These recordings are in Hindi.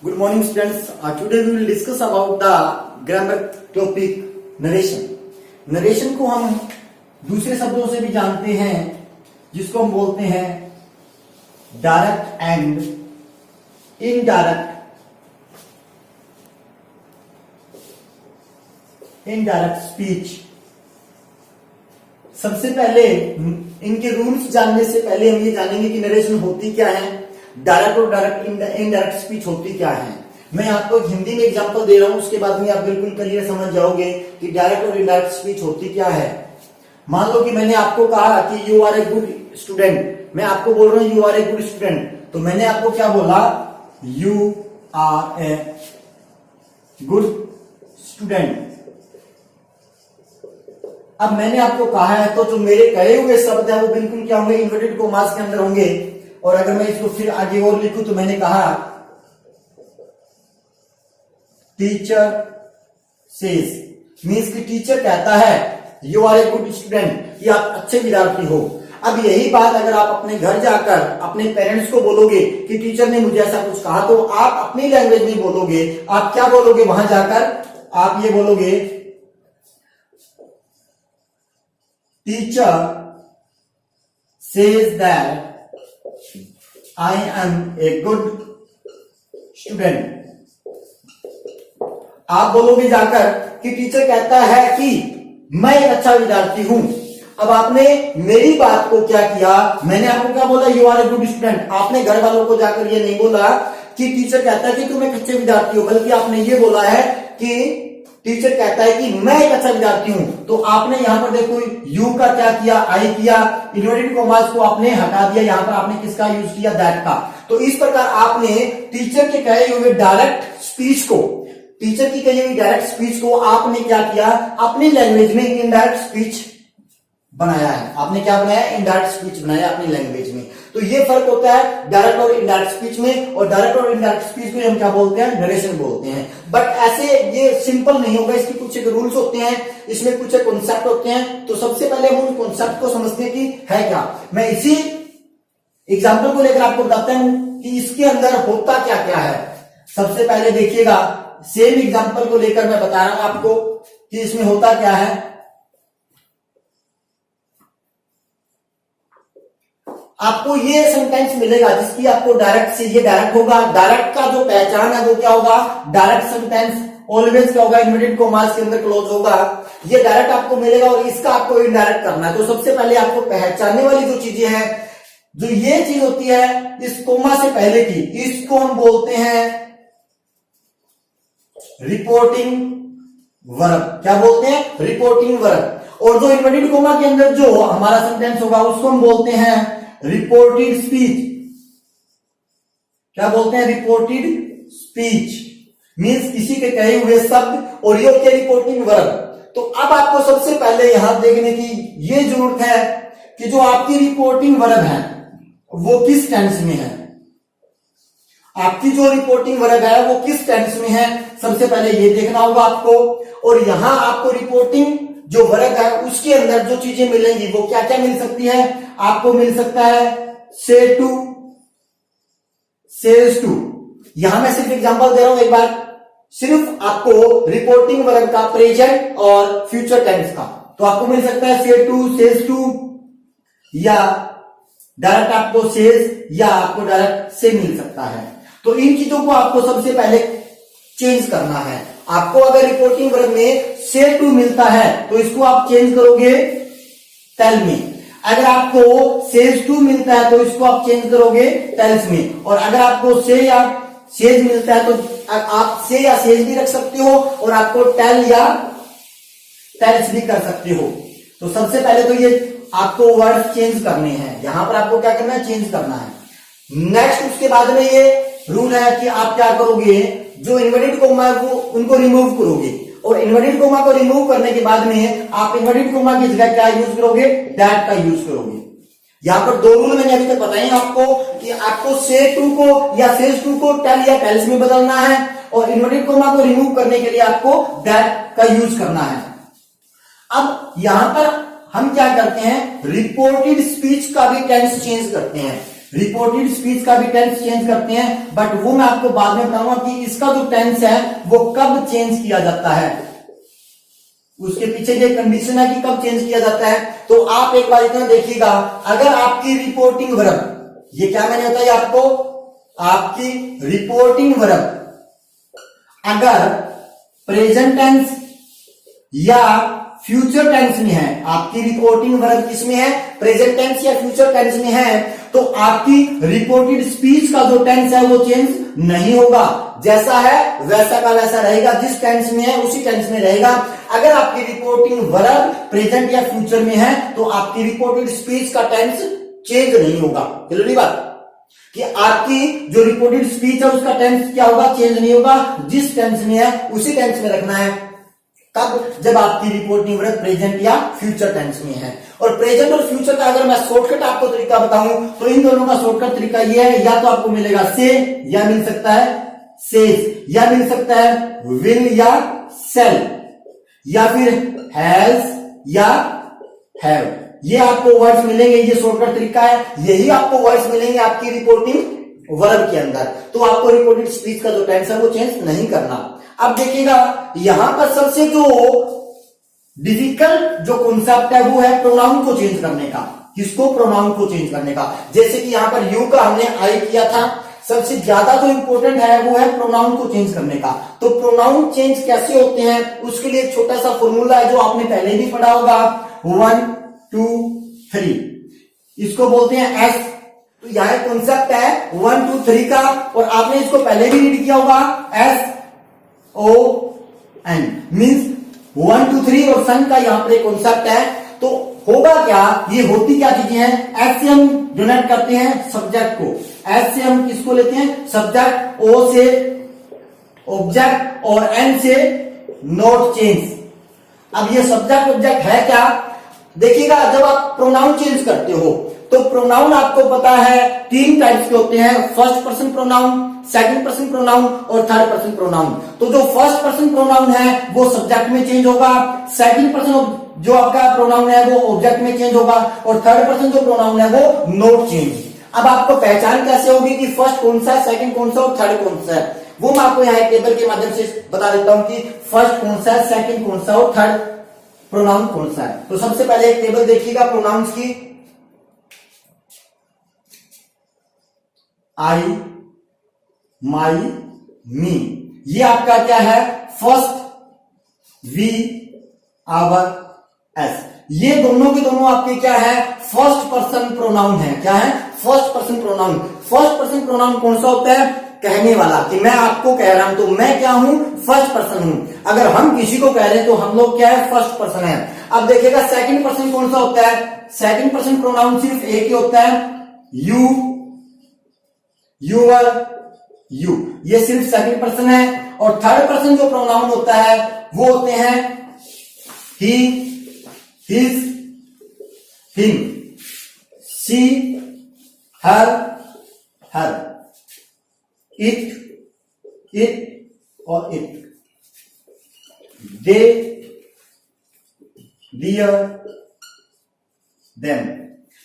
Good morning, students. Today we will discuss about the grammar topic narration. Narration को हम दूसरे शब्दों से भी जानते हैं, जिसको हम बोलते हैं डायरेक्ट एंड इनडायरेक्ट स्पीच। सबसे पहले इनके रूल्स जानने से पहले हम ये जानेंगे कि नरेशन होती क्या है, डायरेक्ट और डायरेक्ट इनडायरेक्ट स्पीच होती क्या है। मैं आपको हिंदी में एग्जांपल दे रहा हूं, उसके बाद में आप बिल्कुल क्लियर समझ जाओगे कि डायरेक्ट और इनडायरेक्ट स्पीच होती क्या है। मान लो कि मैंने आपको कहा कि you are a good student, मैं आपको बोल रहा हूं you are a good student, तो मैंने आपको क्या बोला, you are a good student. अब मैंने आपको कहा है तो जो मेरे कहे हुए शब्द है वो बिल्कुल क्या होंगे, इन्वर्टेड कॉमास के अंदर होंगे। और अगर मैं इसको फिर आगे और लिखूं तो मैंने कहा टीचर सेज, मीन्स कि टीचर कहता है you are a good student, कि आप अच्छे विद्यार्थी हो। अब यही बात अगर आप अपने घर जाकर अपने पेरेंट्स को बोलोगे कि टीचर ने मुझे ऐसा कुछ कहा, तो आप अपनी लैंग्वेज में बोलोगे। आप क्या बोलोगे वहां जाकर, आप ये बोलोगे teacher says that I am a good student. आप बोलोगे जाकर कि टीचर कहता है कि मैं एक अच्छा विद्यार्थी हूं। अब आपने मेरी बात को क्या किया, मैंने आपको क्या बोला, you are a good student. आपने घर वालों को जाकर ये नहीं बोला कि टीचर कहता है कि तुम एक अच्छे विद्यार्थी हो, बल्कि आपने ये बोला है कि टीचर कहता है कि मैं एक अच्छा विद्यार्थी हूं। तो आपने यहां पर देखो यू का क्या किया, आई किया, इन्वर्टेड कॉमास को आपने हटा दिया, यहां पर आपने किसका यूज किया, दैट का। तो इस प्रकार आपने टीचर के कहे हुए डायरेक्ट स्पीच को, टीचर की कही हुई डायरेक्ट स्पीच को आपने क्या किया, अपनी लैंग्वेज में इनडायरेक्ट स्पीच बनाया है। आपने क्या बनाया, इनडायरेक्ट स्पीच बनाया अपनी लैंग्वेज में। तो ये फर्क होता है डायरेक्ट और इनडायरेक्ट स्पीच में। और डायरेक्ट और इनडायरेक्ट स्पीच में हम क्या बोलते हैं, नरेशन बोलते हैं। बट ऐसे ये सिंपल नहीं होगा, इसके कुछ एक रूल्स होते हैं, इसमें कुछ एक कॉन्सेप्ट होते हैं। तो सबसे पहले हम उन कॉन्सेप्ट को समझते कि है क्या। मैं इसी एग्जाम्पल को लेकर आपको बताता हूं कि इसके अंदर होता क्या क्या है। सबसे पहले देखिएगा, सेम एग्जाम्पल को लेकर मैं बता रहा हूं आपको कि इसमें होता क्या है। आपको ये सेंटेंस मिलेगा जिसकी आपको डायरेक्ट से ये डायरेक्ट होगा। डायरेक्ट का जो पहचान है वो क्या होगा, डायरेक्ट सेंटेंस ऑलवेज क्या होगा, इन्वर्टेड कॉमास के अंदर क्लोज होगा। ये डायरेक्ट आपको मिलेगा और इसका आपको इनडायरेक्ट करना है। तो सबसे पहले आपको पहचानने वाली जो चीजें हैं, जो ये चीज होती है इस कोमा से पहले की, इसको हम बोलते हैं रिपोर्टिंग वर्ब। क्या बोलते हैं, रिपोर्टिंग वर्ब। और जो इन्वर्टेड कोमा के अंदर जो हमारा सेंटेंस होगा उसको हम बोलते हैं रिपोर्टेड स्पीच। क्या बोलते हैं, रिपोर्टेड स्पीच, मींस किसी के कहे हुए शब्द, और ये होते हैं रिपोर्टिंग वर्ब। तो अब आपको सबसे पहले यहां देखने की ये जरूरत है कि जो आपकी रिपोर्टिंग वर्ब है वो किस टेंस में है। आपकी जो रिपोर्टिंग वर्ब है वो किस टेंस में है, सबसे पहले ये देखना होगा आपको। और यहां आपको रिपोर्टिंग जो वर्ब है उसके अंदर जो चीजें मिलेंगी वो क्या क्या मिल सकती है, आपको मिल सकता है से टू, सेज टू। यहां मैं सिर्फ एग्जांपल दे रहा हूं एक बार, सिर्फ आपको रिपोर्टिंग वर्ब का प्रेजेंट और फ्यूचर टेंस का। तो आपको मिल सकता है से टू, सेज टू, या डायरेक्ट आपको सेज, या आपको डायरेक्ट से मिल सकता है। तो इन चीजों को आपको सबसे पहले चेंज करना है। आपको अगर रिपोर्टिंग वर्ब में से टू मिलता है तो इसको आप चेंज करोगे टेल में। अगर आपको सेज टू मिलता है तो इसको आप चेंज करोगे टेल्स में। और अगर आपको से या सेज मिलता है तो आप से या सेज भी रख सकते हो, और आपको टेल या टेल्स भी कर सकते हो। तो सबसे पहले तो ये आपको वर्ड चेंज करने हैं, यहां पर आपको क्या करना है, चेंज करना है। नेक्स्ट उसके बाद में ये रूल है कि आप क्या करोगे, जो इन्वर्टेड कोमा है वो उनको रिमूव करोगे। और इन्वर्टेड कोमा को रिमूव करने के बाद में आप इन्वर्टेड कोमा की जगह क्या यूज करोगे, दैट का यूज करोगे। यहां पर दो रूल मैंने अभी तक बताए आपको कि आपको से टू को या सेज टू को टेल या टेल्स में बदलना है, और इन्वर्टेड कोमा को रिमूव करने के लिए आपको दैट का यूज करना है। अब यहां पर हम क्या करते हैं, रिपोर्टेड स्पीच का भी टेंस चेंज करते हैं। रिपोर्टेड स्पीच का भी टेंस चेंज करते हैं, बट वो मैं आपको बाद में बताऊंगा कि इसका जो टेंस है वो कब चेंज किया जाता है, उसके पीछे जो कंडीशन है कि कब चेंज किया जाता है। तो आप एक बार इतना देखिएगा, अगर आपकी रिपोर्टिंग वर्ब, ये क्या मैंने बताया आपको, आपकी रिपोर्टिंग वर्ब अगर प्रेजेंट टेंस या फ्यूचर टेंस में है, आपकी रिपोर्टिंग वर्ब किसमें है, प्रेजेंट टेंस या फ्यूचर टेंस में है, तो आपकी रिपोर्टेड स्पीच का जो टेंस है वो चेंज नहीं होगा, जैसा है वैसा का वैसा रहेगा, जिस टेंस में है उसी टेंस में रहेगा। अगर आपकी रिपोर्टिंग वर्ब प्रेजेंट या फ्यूचर में है तो आपकी रिपोर्टेड स्पीच का टेंस चेंज नहीं होगा। क्लियर बात कि आपकी जो रिपोर्टेड स्पीच है उसका टेंस क्या होगा, चेंज नहीं होगा, जिस टेंस में है उसी टेंस में रखना है। कब, जब आपकी रिपोर्टिंग वर्ब प्रेजेंट या फ्यूचर टेंस में है। और प्रेजेंट और फ्यूचर का अगर मैं शॉर्टकट आपको तरीका बताऊं तो इन दोनों का शॉर्टकट तरीका ये है, या तो आपको मिलेगा से, या मिल सकता है सेज, या मिल सकता है विल या सेल, या फिर हैज या हैव, ये आपको वर्ड्स मिलेंगे, ये शॉर्टकट तरीका है, यही आपको वर्ड्स मिलेंगे आपकी रिपोर्टिंग वर्ब के अंदर। तो आपको रिपोर्टेड स्पीच का जो टेंस है वो चेंज नहीं करना। अब देखिएगा यहां पर सबसे जो डिफिकल्ट जो कॉन्सेप्ट है वो है प्रोनाउन को चेंज करने का। किसको, प्रोनाउन को चेंज करने का। जैसे कि यहां पर यू का हमने आई किया था, सबसे ज्यादा जो इंपॉर्टेंट है वो है प्रोनाउन को चेंज करने का। तो प्रोनाउन चेंज कैसे होते हैं उसके लिए एक छोटा सा फॉर्मूला है जो आपने पहले भी पढ़ा होगा, 1 2 3, इसको बोलते हैं एस। तो यह कॉन्सेप्ट है 1 2 3 का, और आपने इसको पहले भी रीड किया होगा, एस ओ एन मीन्स 1 2 3 और सन का यहां पर एक कॉन्सेप्ट है। तो होगा क्या, ये होती क्या चीजें हैं, एस से हम डिनोट करते हैं सब्जेक्ट को, एस से हम किसको लेते हैं सब्जेक्ट, ओ से ऑब्जेक्ट और एन से नोट चेंज। अब ये सब्जेक्ट ऑब्जेक्ट है क्या, देखिएगा जब आप प्रोनाउन चेंज करते हो तो प्रोनाउन आपको पता है 3 टाइप्स के होते हैं, first person pronoun, second person pronoun और थर्ड पर्सन प्रोनाउन। तो जो फर्स्ट पर्सन प्रोनाउन है वो सब्जेक्ट में चेंज होगा, सेकंड पर्सन जो आपका प्रोनाउन है वो ऑब्जेक्ट में चेंज होगा, और थर्ड पर्सन जो प्रोनाउन है वो नोट चेंज। अब आपको पहचान कैसे होगी कि फर्स्ट कौन सा है, सेकंड कौन सा और थर्ड कौन सा है, वो मैं आपको यहाँ टेबल के माध्यम से बता देता हूं कि फर्स्ट कौन सा है, सेकंड कौन सा और थर्ड प्रोनाउन कौन सा है। तो सबसे पहले एक टेबल देखिएगा प्रोनाउंस की, आई, माई, मी, ये आपका क्या है फर्स्ट, वी, आवर, एस, ये दोनों के दोनों आपके क्या है फर्स्ट पर्सन प्रोनाउन है। क्या है, first person pronoun. First person pronoun कौन सा होता है, कहने वाला, कि मैं आपको कह रहा हूं तो मैं क्या हूं, फर्स्ट पर्सन हूं। अगर हम किसी को कह रहे हैं तो हम लोग क्या है, फर्स्ट पर्सन है। अब देखिएगा सेकंड पर्सन कौन सा होता है, सेकंड पर्सन प्रोनाउन सिर्फ एक ही होता है, यू, यूअर, यू, ये सिर्फ सेकंड पर्सन है। और थर्ड पर्सन जो प्रोनाउन होता है वो होते हैं he, his, him, she, her, her, it, it और इट, दे, दियर, देम,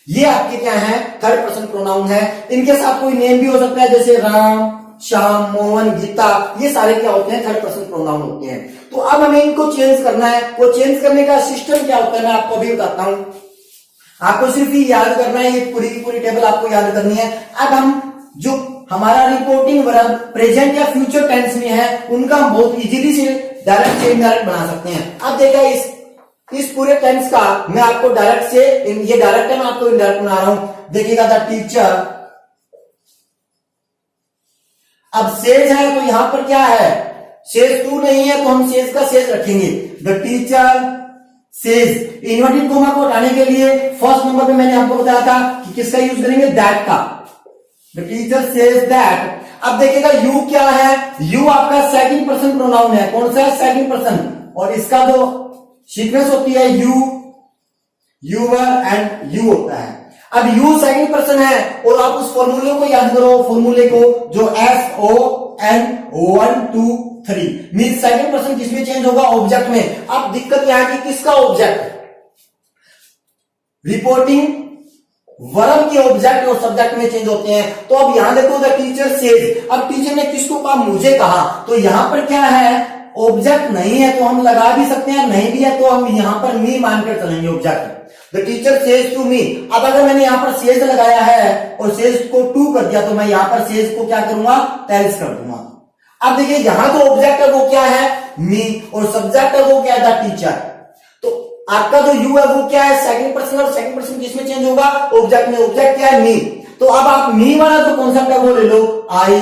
ये आपके क्या है थर्ड पर्सन प्रोनाउन है। इनके साथ कोई नेम भी हो सकता है, जैसे राम, श्याम, मोहन, गीता, ये सारे क्या होते हैं, थर्ड पर्सन प्रोनाउन होते हैं। तो अब हमें इनको चेंज करना है। वो चेंज करने का सिस्टम क्या होता है मैं आपको अभी बताता हूं। आपको सिर्फ ये याद करना है, ये पूरी की पूरी टेबल आपको याद करनी है। अब हम जो हमारा रिपोर्टिंग वर्ब प्रेजेंट या फ्यूचर टेंस में है उनका हम बहुत इजीली से डायरेक्ट से इनडायरेक्ट बना सकते हैं। अब देखिए इस पूरे टेंस का मैं आपको डायरेक्ट से, ये डायरेक्ट है, मैं आपको इनडायरेक्ट बना रहा हूं। देखिएगा द टीचर, अब सेज है तो यहां पर क्या है, सेज टू नहीं है तो हम सेज का सेज रखेंगे। The teacher says, inverted coma को हटाने के लिए फर्स्ट नंबर पे मैंने आपको बताया था कि किसका यूज करेंगे, दैट का। The teacher says that. अब देखिएगा यू क्या है, यू आपका सेकंड पर्सन प्रोनाउन है। कौन सा है, सेकंड पर्सन, और इसका जो सीक्वेंस होती है यू, यूवर एंड यू होता है। अब यू सेकंड पर्सन है और आप उस फॉर्मूले को याद करो, फॉर्मूले को जो S O N 1 2 3 mean second person किसमें चेंज होगा, ऑब्जेक्ट में। अब दिक्कत यह है कि किसका ऑब्जेक्ट, रिपोर्टिंग वर्ब के ऑब्जेक्ट और सब्जेक्ट में चेंज होते हैं। तो अब यहां देखो द टीचर सेज, अब टीचर ने किसको कहा, मुझे कहा, तो यहां पर क्या है, ऑब्जेक्ट नहीं है तो हम लगा भी सकते हैं, नहीं भी है तो हम यहां पर मी मानकर चलेंगे object. The teacher says to me, अब अगर मैंने यहां पर सेज लगाया है और सेज को टू कर दिया तो मैं यहां पर सेज को क्या करूंगा, टेल्स कर दूंगा। अब देखिए यहां तो ऑब्जेक्ट है वो क्या है, मी, और सब्जेक्ट है वो क्या है, द टीचर। तो आपका जो यू है वो क्या है, सेकंड पर्सन, और सेकंड पर्सन किसमें चेंज होगा, ऑब्जेक्ट में। ऑब्जेक्ट क्या है, मी। तो अब आप मी वाला जो कॉन्सेप्ट है वो ले लो, आई,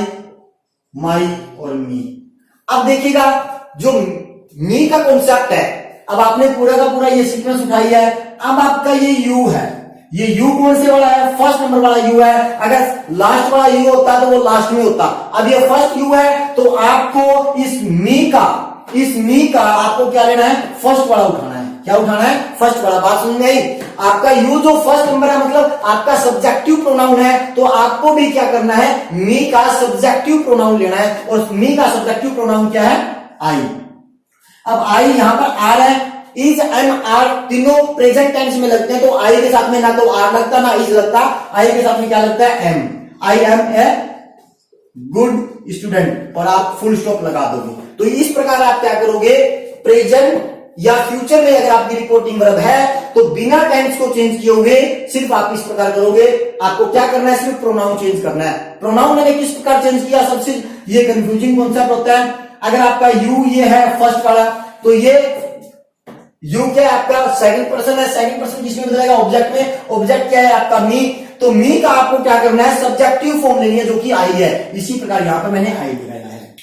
माई और मी। अब देखिएगा जो मी का कॉन्सेप्ट है, अब आपने पूरा का पूरा ये सीक्वेंस उठाई है। अब आपका ये यू है, ये यू कौन से वाला है, फर्स्ट नंबर वाला यू है। अगर लास्ट वाला यू होता तो वो लास्ट में होता, अब ये फर्स्ट यू है तो आपको इस मी का आपको क्या लेना है, फर्स्ट वाला उठाना है। क्या उठाना है, फर्स्ट वाला। बात समझ में आई। आपका यू जो फर्स्ट नंबर है मतलब आपका सब्जेक्टिव प्रोनाउन है, तो आपको भी क्या करना है, मी का सब्जेक्टिव प्रोनाउन लेना है, और मी का सब्जेक्टिव प्रोनाउन क्या है, आई। अब आई यहां पर आर है, इज, एम, आर तीनों प्रेजेंट टेंस में लगते हैं, तो आई के साथ में ना तो आर लगता ना इज लगता, आई के साथ में क्या लगता है, am. I am a good student, और आप फुल स्टॉप लगा दोगे। तो इस प्रकार आप क्या करोगे, प्रेजेंट या फ्यूचर में अगर आपकी रिपोर्टिंग वर्ब है तो बिना टेंस को चेंज किए हुए सिर्फ आप इस प्रकार करोगे। आपको क्या करना है, सिर्फ प्रोनाउन चेंज करना है। प्रोनाउन मैंने किस प्रकार चेंज किया, सबसे ये कंफ्यूजिंग कॉन्सेप्ट होता है। अगर आपका यू ये है फर्स्ट वाला, तो ये यू क्या है आपका सेकंड पर्सन है, सेकंड पर्सन किसमें बदलेगा, ऑब्जेक्ट में। ऑब्जेक्ट क्या है आपका मी, तो मी का आपको क्या करना है, सब्जेक्टिव फॉर्म लेनी है जो कि आई है। इसी प्रकार यहां पर मैंने आई लगाया है।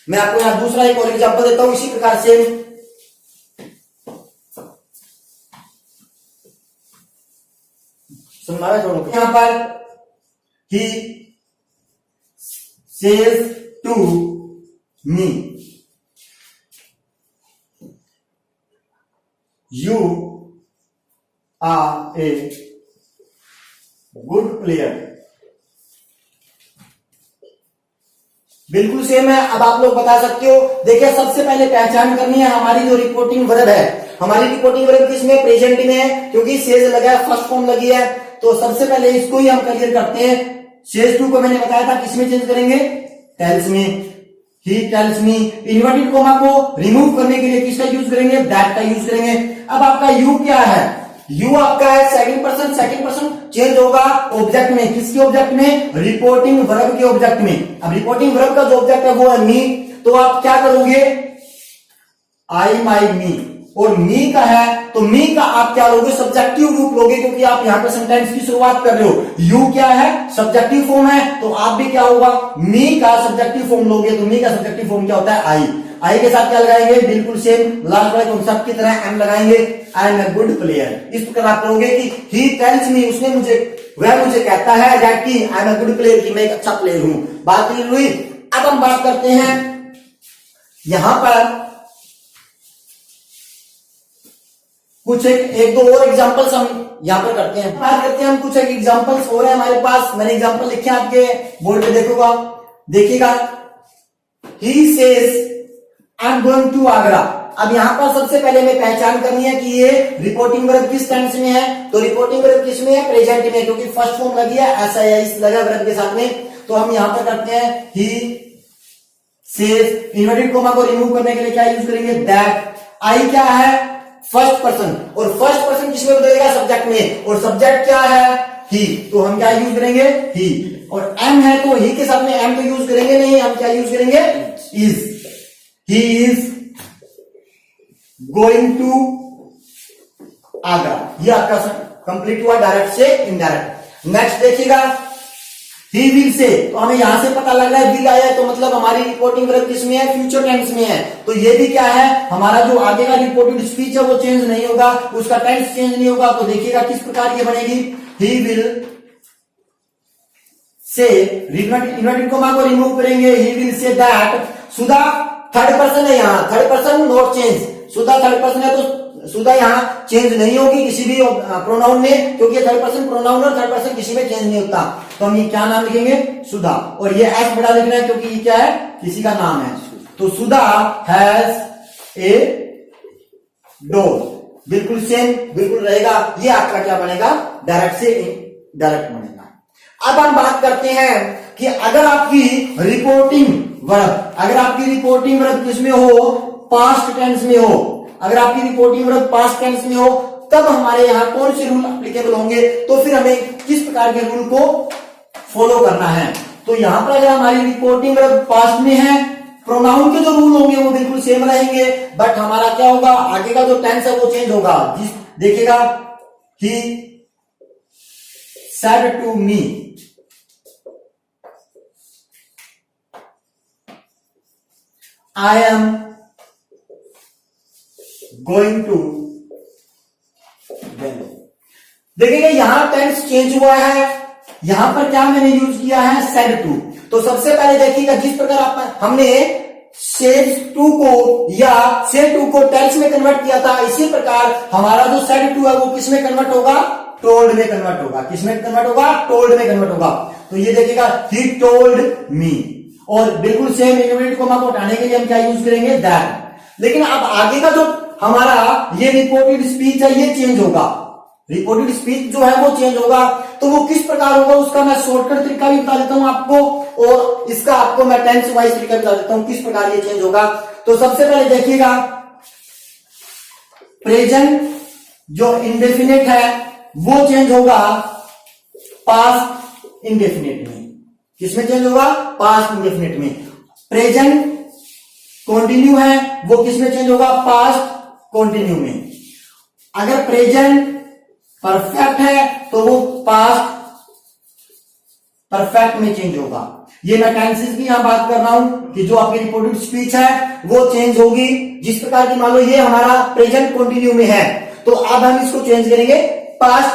मैं आपको यहां दूसरा एक और एग्जांपल देता हूं इसी प्रकार से। सुनना छोड़ो, यहां पर ही says to me, you are a good player. बिल्कुल सेम है। अब आप लोग बता सकते हो, देखिए सबसे पहले पहचान करनी है हमारी जो रिपोर्टिंग वर्ब है, हमारी रिपोर्टिंग वर्ब किसमें, प्रेजेंट में है, क्योंकि सेज लगा है, फर्स्ट फॉर्म लगी है। तो सबसे पहले इसको ही हम क्लियर करते हैं। सेज टू को मैंने बताया था किसमें चेंज करेंगे, टेल्स में। He tells me, inverted coma को रिमूव करने के लिए किसका यूज करेंगे, दैट का यूज करेंगे। अब आपका यू क्या है, यू आपका है second person, second person change होगा ऑब्जेक्ट में। किसके ऑब्जेक्ट में, रिपोर्टिंग वर्ब के ऑब्जेक्ट में। अब रिपोर्टिंग वर्ब का जो ऑब्जेक्ट है वो है मी, तो आप क्या करोगे, आई, माई, मी, और मी का है तो मी का आप क्या लोगे, सब्जेक्टिव रूप लोगे, क्योंकि आप यहां पर सेंटेंस की शुरुआत कर रहे हो। यू क्या है, सब्जेक्टिव फॉर्म है, तो आप भी क्या होगा, मी का सब्जेक्टिव फॉर्म लोगे। तो मी का सब्जेक्टिव फॉर्म क्या होता है, आई। आई के साथ क्या लगाएंगे, बिल्कुल सेम लास्ट वाले कॉन्सेप्ट की तरह एम लगाएंगे, I am a good player. इस प्रकार आप करोगे कि ही टेल्स मी, उसने मुझे, वह मुझे कहता है दैट की I am a good player, की मैं एक अच्छा प्लेयर हूं। बात क्लियर हुई। अब हम बात करते हैं यहां पर कुछ एक दो और एग्जांपल्स हम यहां पर करते हैं। बात करते हैं हम कुछ एक एग्जांपल्स और है हमारे पास, मैंने एग्जांपल लिखे हैं आपके बोर्ड पे, देखिएगा। He says I am going to Agra. अब यहां पर सबसे पहले हमें पहचान करनी है कि ये रिपोर्टिंग वर्ब किस टेंस में है, तो रिपोर्टिंग वर्ब किस में है, प्रेजेंट में, क्योंकि फर्स्ट फॉर्म लगी है, ऐसा है इस लगा वर्ब के साथ में। तो हम यहां पर करते हैं ही सेज, इन्वर्टेड कोमा को रिमूव करने के लिए क्या यूज करेंगे, दैट। आई क्या है, फर्स्ट पर्सन, और फर्स्ट पर्सन किसमें बदलेगा, सब्जेक्ट में, और सब्जेक्ट क्या है, ही, तो हम क्या यूज करेंगे, ही। और एम है तो ही के साथ में एम तो यूज करेंगे नहीं, हम क्या यूज करेंगे, is. He is going to Agra. ये आपका कंप्लीट हुआ डायरेक्ट से इनडायरेक्ट। नेक्स्ट देखिएगा, ही विल से, तो हमें यहां से पता लग रहा है विल आया तो मतलब हमारी रिपोर्टिंग वर्ब किसमें है, फ्यूचर टेंस में है। तो ये भी क्या है, हमारा जो आगे का रिपोर्टेड स्पीच है वो चेंज नहीं होगा, उसका टेंस चेंज नहीं होगा। तो देखिएगा किस प्रकार ये बनेगी, he will say, inverted coma को रिमूव करेंगे, he will say that. Sudha third person है, यहाँ third person not change, Sudha third person है तो सुधा यहाँ चेंज नहीं होगी किसी भी प्रोनाउन में, क्योंकि थर्ड पर्सन प्रोनाउन और थर्ड पर्सन किसी में चेंज नहीं होता। तो हम ये क्या नाम लिखेंगे, सुधा, और ये एस बड़ा लिखना है क्योंकि ये क्या है, किसी का नाम है। तो सुधा हैज ए डॉग, बिल्कुल सेम बिल्कुल रहेगा। ये आपका क्या बनेगा, डायरेक्ट से डायरेक्ट बनेगा। अब हम बात करते हैं कि अगर आपकी रिपोर्टिंग वर्ब किसमें हो, पास्ट टेंस में हो, अगर आपकी रिपोर्टिंग वर्ब पास्ट टेंस में हो, तब हमारे यहां कौन से रूल एप्लीकेबल होंगे, तो फिर हमें किस प्रकार के रूल को फॉलो करना है। तो यहां पर अगर हमारी रिपोर्टिंग वर्ब पास्ट में है, प्रोनाउन के जो रूल होंगे वो बिल्कुल सेम रहेंगे, बट हमारा क्या होगा, आगे का जो टेंस है वो चेंज होगा। देखिएगा, he said to me, I am going to Delhi. देखिएगा यहां टेंस चेंज हुआ है, यहां पर क्या मैंने यूज किया है, सेड टू। तो सबसे पहले देखिएगा, जिस प्रकार हमने सेड टू को या सेड टू को टेल्स में कन्वर्ट किया था, इसी प्रकार हमारा जो सेड टू है वो किस में कन्वर्ट होगा, टोल्ड में कन्वर्ट होगा। किस में कन्वर्ट होगा, टोल्ड में कन्वर्ट होगा। तो ये देखिएगा, ही टोल्ड मी, और बिल्कुल सेम इनवर्टेड कॉमा को हटाने के लिए हम क्या यूज करेंगे, दैट। लेकिन अब आगे का जो हमारा ये रिपोर्टेड स्पीच है ये चेंज होगा, रिपोर्टेड स्पीच जो है वो चेंज होगा। तो वो किस प्रकार होगा उसका मैं शॉर्टकट तरीका भी बता देता हूं आपको, और इसका आपको मैं टेंस वाइज तरीका बता देता हूं किस प्रकार ये चेंज होगा। तो सबसे पहले देखिएगा, प्रेजेंट जो इंडेफिनिट है वो चेंज होगा पास्ट इंडेफिनिट में। किसमें चेंज होगा, पास्ट इंडेफिनिट में। प्रेजेंट कंटिन्यू है वो किसमें चेंज होगा, पास्ट कंटिन्यू में। अगर प्रेजेंट परफेक्ट है तो वो पास्ट परफेक्ट में चेंज होगा। ये मैं टेंसेस की यहां बात कर रहा हूं कि जो आपकी रिपोर्टेड स्पीच है वो चेंज होगी। जिस प्रकार की मान लो ये हमारा प्रेजेंट कंटिन्यू में है, तो अब हम इसको चेंज करेंगे पास्ट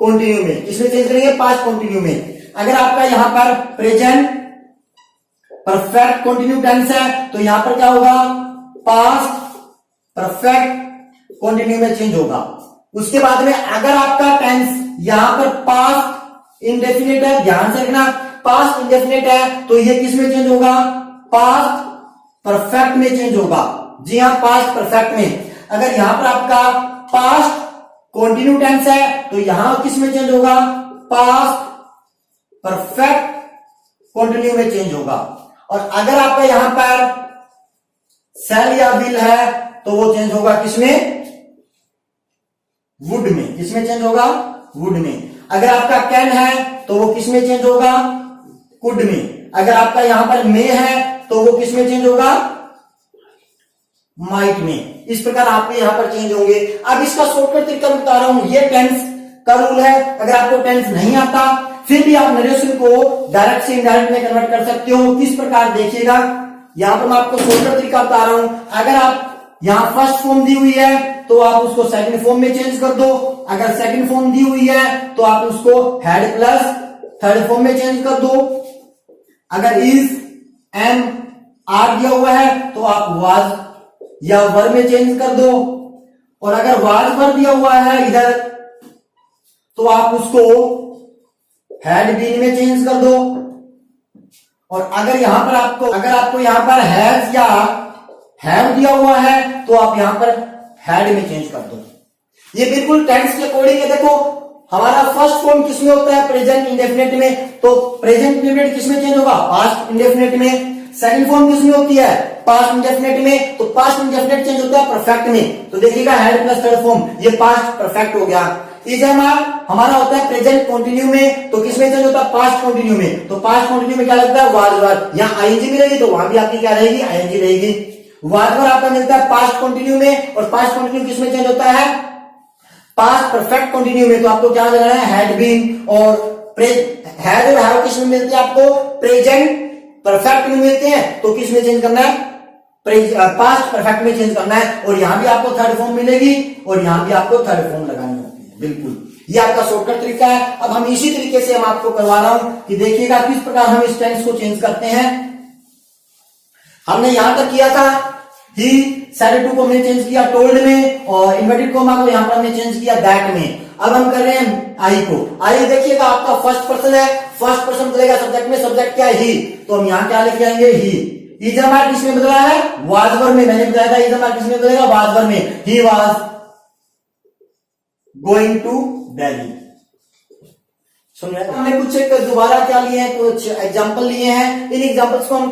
कंटिन्यू में। किसमें चेंज करेंगे, पास्ट कंटिन्यू में। अगर आपका यहां पर प्रेजेंट परफेक्ट कंटिन्यू टेंस है तो यहां पर क्या होगा, पास्ट परफेक्ट कंटिन्यू में चेंज होगा। उसके बाद में अगर आपका टेंस यहां पर पास्ट इंडेफिनिट है, ध्यान से रखना, पास्ट इंडेफिनिट है तो ये किसमें चेंज होगा, पास्ट परफेक्ट में चेंज होगा। जी हां, पास्ट परफेक्ट में। अगर यहां पर आपका पास्ट कंटिन्यू टेंस है तो यहां किसमें चेंज होगा, पास्ट परफेक्ट कंटिन्यू में चेंज होगा। और अगर आपका यहां पर शैल या विल है तो वो चेंज होगा किसमें, वुड में। किसमें चेंज होगा, वुड में। अगर आपका कैन है तो वो किसमें चेंज होगा, कुड में। अगर आपका यहां पर मे है तो वो किसमें चेंज होगा, माइट में। इस प्रकार आपके यहां पर चेंज होंगे। अब इसका शॉर्टकट तरीका बता रहा हूं, ये टेंस का रूल है। अगर आपको टेंस नहीं आता फिर भी आप नरेशन को डायरेक्ट से इनडायरेक्ट में कन्वर्ट कर सकते हो। किस प्रकार, देखिएगा, यहां पर मैं आपको शॉर्टकट तरीका बता रहा हूं। अगर आप यहां फर्स्ट फॉर्म दी हुई है तो आप उसको सेकंड फॉर्म में चेंज कर दो। अगर सेकंड फॉर्म दी हुई है तो आप उसको हैड प्लस थर्ड फॉर्म में चेंज कर दो। अगर इज एम आर दिया हुआ है तो आप वाज या वर में चेंज कर दो। और अगर वाज वर दिया हुआ है इधर तो आप उसको हैड बीन में चेंज कर दो। और अगर आपको यहां पर हैज या हैव दिया हुआ है तो आप यहां पर हैड में चेंज कर दो। ये बिल्कुल टेंस के अकॉर्डिंग है। देखो हमारा फर्स्ट फॉर्म किसमें होता है, प्रेजेंट इंडेफिनिट में, तो प्रेजेंट इंडेफिनिट किसमें चेंज होगा, पास्ट इंडेफिनिट में। सेकंड फॉर्म किसमें होती है, पास्ट इंडेफिनिट में, तो पास्ट इंडेफिनिट चेंज होता है परफेक्ट में। तो देखिएगा हैड प्लस थर्ड फॉर्म, ये पास्ट परफेक्ट हो गया। इज हमारा होता है प्रेजेंट कंटिन्यू में, तो किसमें चेंज होता है, पास्ट कंटिन्यू में। तो पास्ट कंटिन्यू में क्या लगता है, वाज वर। यहां आईएनजी मिलेगी तो वहां भी आपकी क्या रहेगी, आईएनजी रहेगी। वाज वर आपका मिलता है पास्ट कंटिन्यू में, और पास्ट कंटिन्यू किसमें चेंज होता है, पास्ट परफेक्ट कंटिन्यू में। तो आपको क्या लगाना है, हैड बीन। और हैड और हैव किसमें मिलते हैं आपको, प्रेजेंट परफेक्ट में मिलते हैं। तो किसमें चेंज करना है, पास्ट परफेक्ट में चेंज करना है। और यहां भी आपको थर्ड फॉर्म मिलेगी और यहां भी आपको थर्ड फॉर्म लगानी होती है। बिल्कुल ये आपका शॉर्टकट तरीका है। अब हम इसी तरीके से हम आपको करवा रहा हूं कि देखिएगा किस प्रकार हम इस टेंस को चेंज करते हैं। हमने यहां तक किया था, ही सेड टू को हमने चेंज किया टोल्ड में, और इन्वर्टेड कॉमा को यहां पर हमने चेंज किया दैट में। अब हम कर रहे हैं आई को। आई देखिएगा आपका फर्स्ट पर्सन है, फर्स्ट पर्सन बदलेगा सब्जेक्ट में, सब्जेक्ट क्या है, ही। तो हम यहां क्या लेके आएंगे, ही। इज हमारा किसमें बदला है, वाज वर में। मैंने बताया था इज हमारा किसमें बदलेगा, वाज वर में। He was going to Delhi. सुन रहे हैं? हमने कुछ एक दोबारा क्या लिए हैं, कुछ एग्जांपल लिए हैं, इन एग्जांपल्स को हम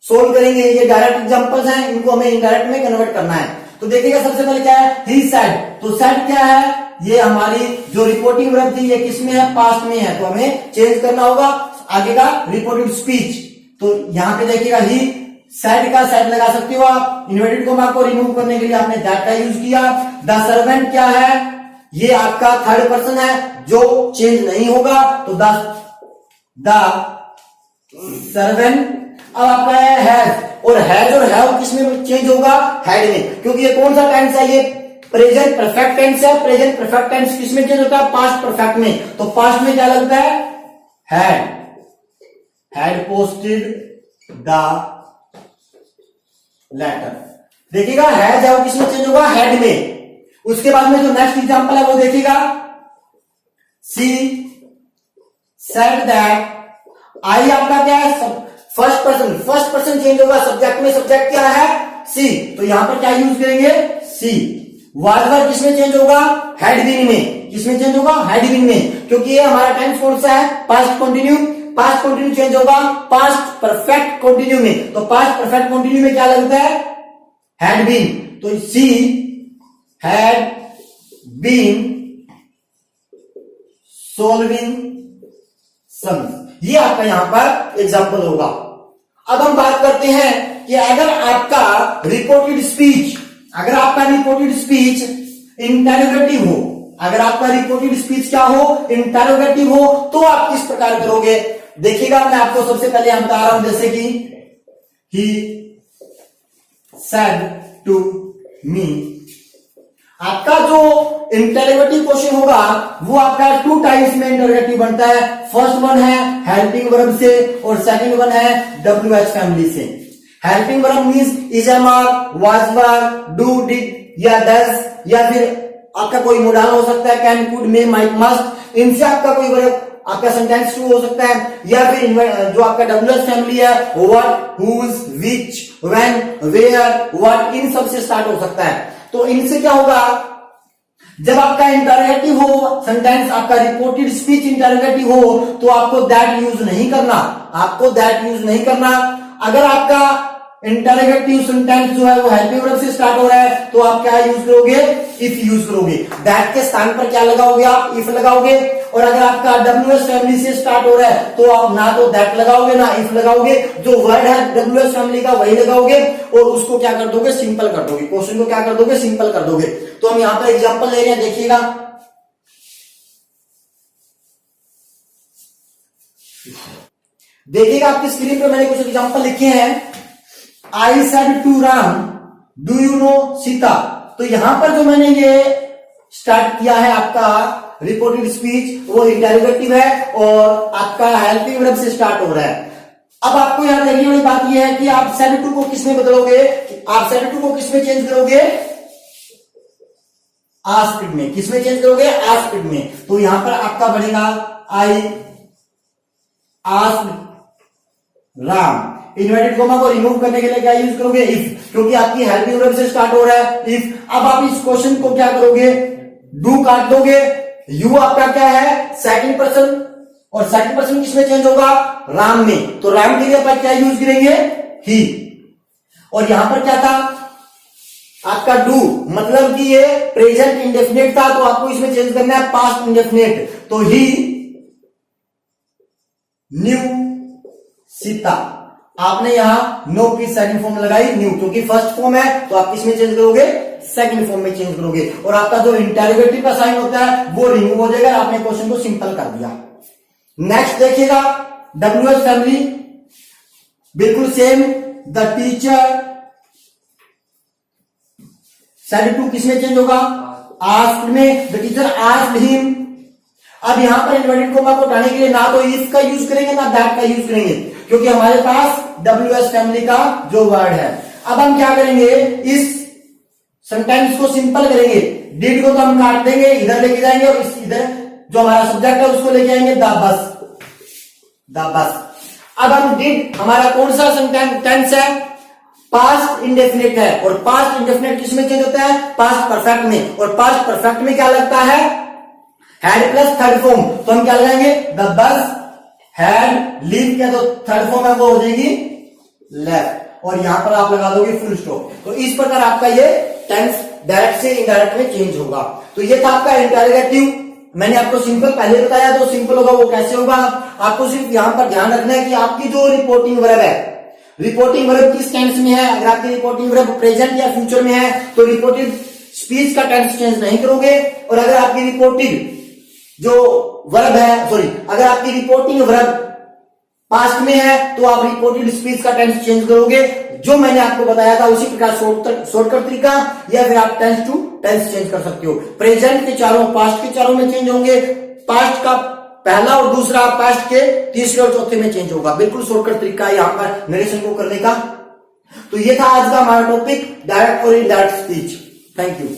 सोल्व करेंगे। ये डायरेक्ट एग्जांपल्स हैं, इनको हमें इनडायरेक्ट में कन्वर्ट करना है। तो देखिएगा सबसे पहले क्या है, ही सेड। तो सेड क्या है, ये हमारी जो रिपोर्टिंग वर्ब थी ये किसमें है, पास्ट में है, तो हमें चेंज करना होगा आगे का रिपोर्टेड स्पीच। तो यहां पे देखिएगा ही सेड का सेड लगा सकते हो आप। इन्वर्टेड कोमा को रिमूव करने के लिए आपने दैट का यूज किया। द सर्वेंट क्या है, ये आपका थर्ड पर्सन है जो चेंज नहीं होगा, तो द सर्वेंट। अब आपका है हैज, और हैज और हैव किसमें चेंज होगा, हैड में, क्योंकि ये कौन सा टेंस है, ये प्रेजेंट परफेक्ट टेंस है। प्रेजेंट परफेक्ट टेंस किसमें चेंज होता है, पास्ट परफेक्ट में। तो पास्ट में क्या लगता है, हैड पोस्टेड द लेटर। देखिएगा हैज है वो किसमें चेंज होगा, हेड में। उसके बाद में जो नेक्स्ट एग्जांपल है वो देखिएगा, सी सेड दैट। आई आपका क्या है, first person, first person change होगा सब्जेक्ट में। सब्जेक्ट क्या है, सी, तो यहां पर क्या यूज करेंगे, सी। वाज वर किसमें चेंज होगा, हैड बीन में। किसमें चेंज होगा, हैड बीन में, क्योंकि ये हमारा टेंस कौन सा है, past continue. Past continue change होगा पास्ट परफेक्ट कंटिन्यू में। तो पास्ट परफेक्ट कंटिन्यू में क्या लगता है, हैड बीन। तो she had been solving sums, ये आपका यहां पर एग्जांपल होगा। अब हम बात करते हैं कि अगर आपका रिपोर्टेड स्पीच, अगर आपका रिपोर्टेड स्पीच इंटरोगेटिव हो, अगर आपका रिपोर्टेड स्पीच क्या हो, इंटरोगेटिव हो, तो आप किस प्रकार करोगे। देखिएगा मैं आपको सबसे पहले हम बता रहा हूं, जैसे कि ही सेड टू मी। आपका जो इंटरोगेटिव क्वेश्चन होगा वो आपका टू टाइप्स में इंटरोगेटिव बनता है। फर्स्ट वन है हेल्पिंग वर्ब से और सेकंड वन है WH फैमिली से। Helping verb means is, am are, was were, do, did या डज, या फिर आपका कोई मोडाल हो सकता है, can, could, may, might, must. इनसे आपका कोई वर्ब आपका सेंटेंस शुरू हो सकता है। या फिर जो आपका WH फैमिली है, what, whose, which, when, where, what, इन सब से स्टार्ट हो सकता है। तो इनसे क्या होगा, जब आपका इंटरोगेटिव हो सेंटेंस, आपका रिपोर्टेड स्पीच इंटरोगेटिव हो, तो आपको दैट यूज नहीं करना, आपको दैट यूज नहीं करना। अगर आपका इंटरोगेटिव सेंटेंस जो है वो हेल्पिंग वर्ब से स्टार्ट हो रहा है, तो आप क्या यूज करोगे, इफ यूज करोगे। दैट के स्थान पर क्या लगाओगे, आप इफ लगाओगे। और अगर आपका WH फैमिली से स्टार्ट हो रहा है, तो आप ना तो दैट लगाओगे ना इफ लगाओगे, जो वर्ड है WH फैमिली का वही लगाओगे, और उसको क्या कर दोगे, सिंपल कर दोगे। क्वेश्चन को क्या कर दोगे, सिंपल कर दोगे। तो हम यहां पर एग्जांपल ले रहे हैं, देखिएगा। देखिएगा आपकी स्क्रीन पर मैंने कुछ एग्जांपल लिखे हैं। I said to Ram, do you know Sita. तो यहां पर जो मैंने ये स्टार्ट किया है आपका रिपोर्टेड स्पीच, वो इंटरोगेटिव है और आपका हेल्पिंग वर्ब से स्टार्ट हो रहा है। अब आपको याद रखने वाली बात यह है कि आप सेड टू को किसमें बदलोगे, आप सेड टू को किसमें चेंज करोगे, आस्क्ड में। किसमें चेंज करोगे, आस्क्ड में। तो यहां पर आपका बनेगा I asked Ram. Inverted coma को रिमूव करने के लिए क्या यूज करोगे, इफ, क्योंकि आपकी हेल्पिंग वर्ब से स्टार्ट हो रहा है, इफ। अब आप इस क्वेश्चन को क्या करोगे, डू काट दोगे। यू आपका क्या है, सेकंड पर्सन, और सेकंड पर्सन किसमें चेंज होगा, राम में। तो राम के लिए आप क्या यूज करेंगे, ही। और यहां पर क्या था आपका डू, मतलब कि ये प्रेजेंट इंडेफिनिट था, तो आपको इसमें चेंज करना है पास्ट इंडेफिनिट। तो ही न्यू सीता। आपने यहां नो की सेकंड फॉर्म लगाई न्यू, क्योंकि फर्स्ट फॉर्म है, तो आप किसमें चेंज करोगे, सेकंड फॉर्म में चेंज करोगे। और आपका जो इंटरोगेटिव का साइन होता है वो रिमूव हो जाएगा, आपने क्वेश्चन को सिंपल कर दिया। नेक्स्ट देखिएगा, WH फैमिली बिल्कुल same. The teacher said to किसमें चेंज होगा, आस्क्ड में। The teacher asked him. अब यहां पर इन्वर्टेड कोमा को हटाने के लिए ना तो इफ का यूज करेंगे ना दैट का यूज करेंगे, क्योंकि हमारे पास WH फैमिली का जो वर्ड है। अब हम क्या करेंगे, इस सेंटेंस को सिंपल करेंगे। डिड को तो हम काट देंगे, इधर लेके जाएंगे, और इधर जो हमारा सब्जेक्ट है उसको लेके आएंगे द बस, द बस। अब हम डिड, हमारा कौन सा टेंस है, पास्ट इंडेफिनिट है, और पास्ट इंडेफिनिट किसमें चेंज होता है, पास्ट परफेक्ट में। और पास्ट परफेक्ट में क्या लगता है, हैड प्लस थर्ड फॉर्म, तो हम क्या लगाएंगे, द बस हैड लीव किया, तो थर्ड फॉर्म है वो हो जाएगी लेफ्ट, और यहां पर आप लगा दोगे फुल स्टॉप। तो इस प्रकार आपका ये टेंस डायरेक्ट से इनडायरेक्ट में चेंज होगा। तो ये था आपका इंटरोगेटिव। मैंने आपको सिंपल पहले बताया, तो सिंपल होगा वो कैसे होगा, आपको सिर्फ यहां पर ध्यान रखना है कि आपकी जो रिपोर्टिंग वर्ब है, रिपोर्टिंग वर्ब किस टेंस में है। अगर आपकी रिपोर्टिंग वर्ब प्रेजेंट या फ्यूचर में है तो रिपोर्टेड स्पीच का टेंस चेंज नहीं करोगे, और अगर आपकी रिपोर्टिंग जो वर्ब है, सॉरी, अगर आपकी रिपोर्टिंग वर्ब पास्ट में है तो आप रिपोर्टेड स्पीच का टेंस चेंज करोगे, जो मैंने आपको बताया था उसी प्रकार शॉर्टकट तरीका, या फिर आप टेंस टू टेंस चेंज कर सकते हो। प्रेजेंट के चारों, पास्ट के चारों में चेंज होंगे, पास्ट का पहला और दूसरा, पास्ट के तीसरे और चौथे में चेंज होगा। बिल्कुल शॉर्टकट तरीका है यहां पर नरेशन को करने का। तो ये था आज का हमारा टॉपिक, डायरेक्ट और इनडायरेक्ट स्पीच। Thank you.